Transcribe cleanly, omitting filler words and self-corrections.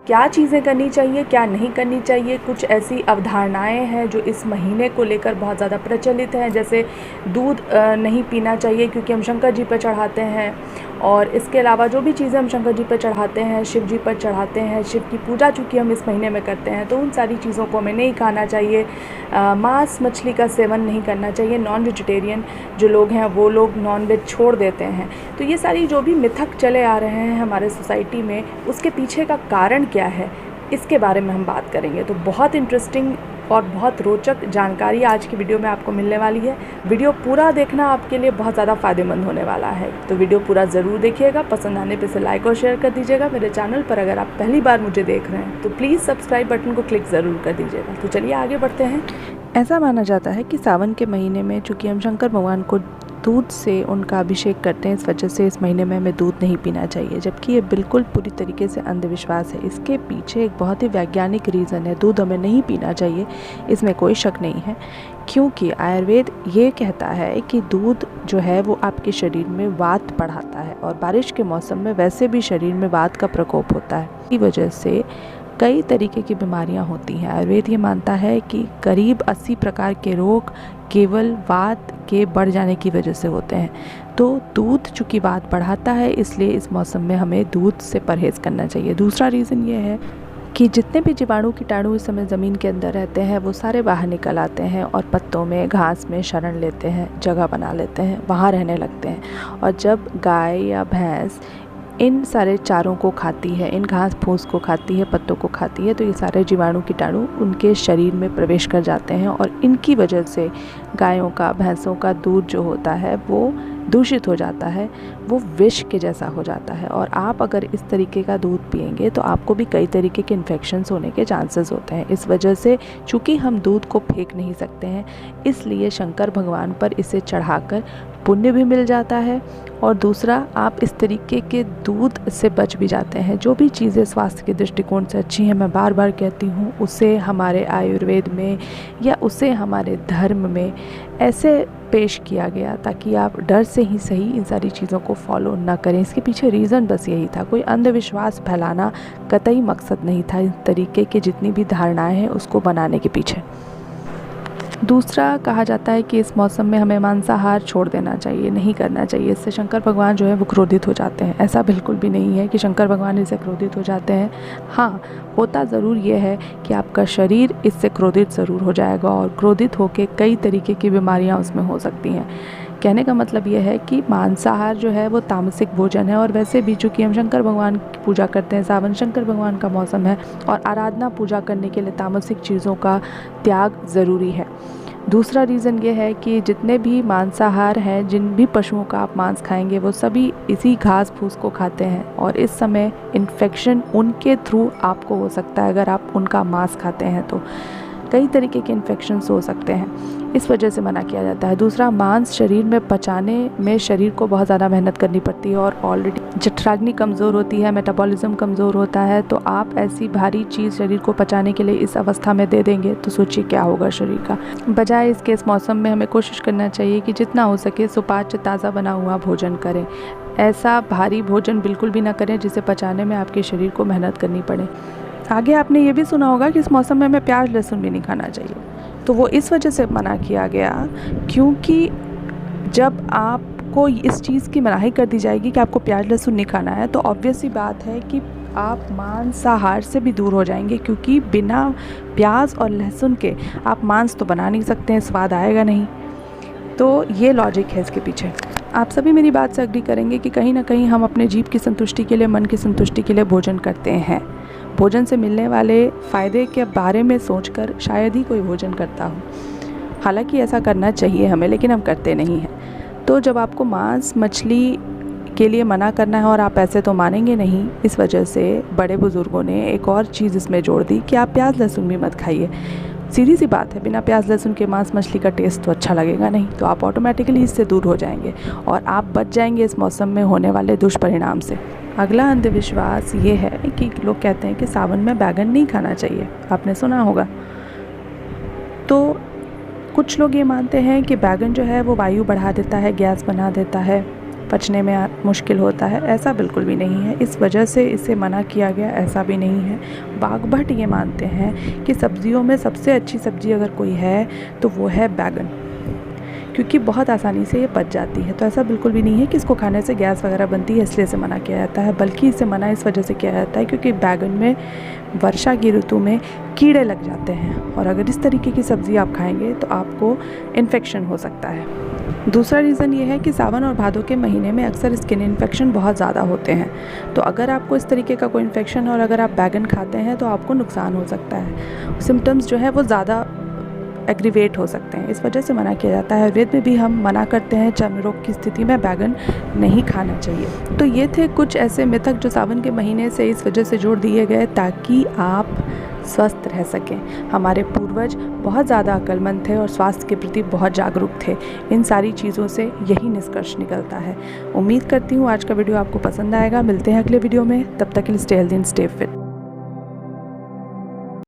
क्या चीज़ें करनी चाहिए, क्या नहीं करनी चाहिए। कुछ ऐसी अवधारणाएं हैं जो इस महीने को लेकर बहुत ज़्यादा प्रचलित हैं, जैसे दूध नहीं पीना चाहिए क्योंकि हम शंकर जी पर चढ़ाते हैं। और इसके अलावा जो भी चीज़ें हम शंकर जी पर चढ़ाते हैं, शिव जी पर चढ़ाते हैं, शिव की पूजा चूँकि हम इस महीने में करते हैं तो उन सारी चीज़ों को हमें नहीं खाना चाहिए। मांस मछली का सेवन नहीं करना चाहिए। नॉन वेजिटेरियन जो लोग हैं वो लोग नॉन वेज छोड़ देते हैं। तो ये सारी जो भी मिथक चले आ रहे हैं हमारे सोसाइटी में, उसके पीछे का कारण क्या है, इसके बारे में हम बात करेंगे। तो बहुत इंटरेस्टिंग और बहुत रोचक जानकारी आज की वीडियो में आपको मिलने वाली है। वीडियो पूरा देखना आपके लिए बहुत ज़्यादा फ़ायदेमंद होने वाला है, तो वीडियो पूरा ज़रूर देखिएगा। पसंद आने पे इसे लाइक और शेयर कर दीजिएगा। मेरे चैनल पर अगर आप पहली बार मुझे देख रहे हैं तो प्लीज़ सब्सक्राइब बटन को क्लिक ज़रूर कर दीजिएगा। तो चलिए आगे बढ़ते हैं। ऐसा माना जाता है कि सावन के महीने में चूँकि हम शंकर भगवान को दूध से उनका अभिषेक करते हैं, इस वजह से इस महीने में हमें दूध नहीं पीना चाहिए, जबकि ये बिल्कुल पूरी तरीके से अंधविश्वास है। इसके पीछे एक बहुत ही वैज्ञानिक रीज़न है। दूध हमें नहीं पीना चाहिए, इसमें कोई शक नहीं है, क्योंकि आयुर्वेद ये कहता है कि दूध जो है वो आपके शरीर में वात बढ़ाता है, और बारिश के मौसम में वैसे भी शरीर में वात का प्रकोप होता है। इसी वजह से कई तरीके की बीमारियां होती हैं। आयुर्वेद ये मानता है कि करीब 80 प्रकार के रोग केवल वात के बढ़ जाने की वजह से होते हैं। तो दूध चूँकि वात बढ़ाता है, इसलिए इस मौसम में हमें दूध से परहेज़ करना चाहिए। दूसरा रीज़न ये है कि जितने भी जीवाणु कीटाणु इस समय ज़मीन के अंदर रहते हैं वो सारे बाहर निकल आते हैं और पत्तों में, घास में शरण लेते हैं, जगह बना लेते हैं, वहाँ रहने लगते हैं। और जब गाय या भैंस इन सारे चारों को खाती है, इन घास फूस को खाती है, पत्तों को खाती है, तो ये सारे जीवाणु कीटाणु उनके शरीर में प्रवेश कर जाते हैं, और इनकी वजह से गायों का, भैंसों का दूध जो होता है वो दूषित हो जाता है, वो विष के जैसा हो जाता है। और आप अगर इस तरीके का दूध पिएंगे तो आपको भी कई तरीके के इन्फेक्शंस होने के चांसेस होते हैं। इस वजह से चूँकि हम दूध को फेंक नहीं सकते हैं, इसलिए शंकर भगवान पर इसे चढ़ाकर पुण्य भी मिल जाता है, और दूसरा आप इस तरीके के दूध से बच भी जाते हैं। जो भी चीज़ें स्वास्थ्य के दृष्टिकोण से अच्छी हैं, मैं बार बार कहती हूँ, उसे हमारे आयुर्वेद में या उसे हमारे धर्म में ऐसे पेश किया गया ताकि आप डर से ही सही इन सारी चीज़ों को फॉलो ना करें। इसके पीछे रीज़न बस यही था, कोई अंधविश्वास फैलाना कतई मकसद नहीं था इस तरीके की जितनी भी धारणाएं हैं उसको बनाने के पीछे। दूसरा कहा जाता है कि इस मौसम में हमें मांसाहार छोड़ देना चाहिए, नहीं करना चाहिए, इससे शंकर भगवान जो है वो क्रोधित हो जाते हैं। ऐसा बिल्कुल भी नहीं है कि शंकर भगवान इससे क्रोधित हो जाते हैं। हाँ, होता ज़रूर ये है कि आपका शरीर इससे क्रोधित ज़रूर हो जाएगा, और क्रोधित होकर कई तरीके की बीमारियाँ उसमें हो सकती हैं। कहने का मतलब ये है कि मांसाहार जो है वो तामसिक भोजन है, और वैसे भी चूँकि हम शंकर भगवान की पूजा करते हैं, सावन शंकर भगवान का मौसम है, और आराधना पूजा करने के लिए तामसिक चीज़ों का त्याग ज़रूरी है। दूसरा रीज़न ये है कि जितने भी मांसाहार हैं, जिन भी पशुओं का आप मांस खाएंगे वो सभी इसी घास फूस को खाते हैं, और इस समय इन्फेक्शन उनके थ्रू आपको हो सकता है। अगर आप उनका मांस खाते हैं तो कई तरीके के इन्फेक्शंस हो सकते हैं, इस वजह से मना किया जाता है। दूसरा, मांस शरीर में पचाने में शरीर को बहुत ज़्यादा मेहनत करनी पड़ती है, और ऑलरेडी जठराग्नि कमज़ोर होती है, मेटाबॉलिज्म कमज़ोर होता है, तो आप ऐसी भारी चीज़ शरीर को पचाने के लिए इस अवस्था में दे देंगे तो सोचिए क्या होगा शरीर का। बजाय इसके इस मौसम में हमें कोशिश करना चाहिए कि जितना हो सके सुपाच्य ताज़ा बना हुआ भोजन करें। ऐसा भारी भोजन बिल्कुल भी ना करें जिसे पचाने में आपके शरीर को मेहनत करनी पड़े। आगे आपने ये भी सुना होगा कि इस मौसम में हमें प्याज लहसुन भी नहीं खाना चाहिए, तो वो इस वजह से मना किया गया क्योंकि जब आपको इस चीज़ की मनाही कर दी जाएगी कि आपको प्याज लहसुन नहीं खाना है, तो ऑब्वियस सी बात है कि आप मांसाहार से भी दूर हो जाएंगे, क्योंकि बिना प्याज और लहसुन के आप मांस तो बना नहीं सकते हैं, स्वाद आएगा नहीं। तो ये लॉजिक है इसके पीछे। आप सभी मेरी बात से एग्री करेंगे कि कहीं ना कहीं हम अपने जीभ की संतुष्टि के लिए, मन की संतुष्टि के लिए भोजन करते हैं। भोजन से मिलने वाले फ़ायदे के बारे में सोचकर शायद ही कोई भोजन करता हो। हालांकि ऐसा करना चाहिए हमें, लेकिन हम करते नहीं हैं। तो जब आपको मांस मछली के लिए मना करना है और आप ऐसे तो मानेंगे नहीं, इस वजह से बड़े बुज़ुर्गों ने एक और चीज़ इसमें जोड़ दी कि आप प्याज लहसुन भी मत खाइए। सीधी सी बात है, बिना प्याज लहसुन के मांस मछली का टेस्ट तो अच्छा लगेगा नहीं, तो आप ऑटोमेटिकली इससे दूर हो जाएंगे और आप बच जाएंगे इस मौसम में होने वाले दुष्परिणाम से। अगला अंधविश्वास ये है कि लोग कहते हैं कि सावन में बैगन नहीं खाना चाहिए, आपने सुना होगा। तो कुछ लोग ये मानते हैं कि बैगन जो है वो वायु बढ़ा देता है, गैस बना देता है, पचने में मुश्किल होता है, ऐसा बिल्कुल भी नहीं है। इस वजह से इसे मना किया गया, ऐसा भी नहीं है। बागभट्ट ये मानते हैं कि सब्जियों में सबसे अच्छी सब्ज़ी अगर कोई है तो वो है बैगन, क्योंकि बहुत आसानी से ये पच जाती है। तो ऐसा बिल्कुल भी नहीं है कि इसको खाने से गैस वगैरह बनती है इसलिए इसे मना किया जाता है, बल्कि इसे मना इस वजह से किया जाता है क्योंकि बैगन में वर्षा की ऋतु में कीड़े लग जाते हैं, और अगर इस तरीके की सब्ज़ी आप खाएंगे तो आपको इन्फेक्शन हो सकता है। दूसरा रीज़न ये है कि सावन और भादों के महीने में अक्सर स्किन इन्फेक्शन बहुत ज़्यादा होते हैं। तो अगर आपको इस तरीके का कोई इन्फेक्शन है और अगर आप बैगन खाते हैं तो आपको नुकसान हो सकता है, सिम्टम्स जो है वो ज़्यादा एग्रीवेट हो सकते हैं, इस वजह से मना किया जाता है। आयुर्वेद में भी हम मना करते हैं चर्म रोग की स्थिति में बैगन नहीं खाना चाहिए। तो ये थे कुछ ऐसे मिथक जो सावन के महीने से इस वजह से जोड़ दिए गए ताकि आप स्वस्थ रह सकें। हमारे पूर्वज बहुत ज़्यादा अक्लमंद थे और स्वास्थ्य के प्रति बहुत जागरूक थे। इन सारी चीज़ों से यही निष्कर्ष निकलता है। उम्मीद करती हूँ आज का वीडियो आपको पसंद आएगा। मिलते हैं अगले वीडियो में, तब तक के लिए stay healthy and stay fit.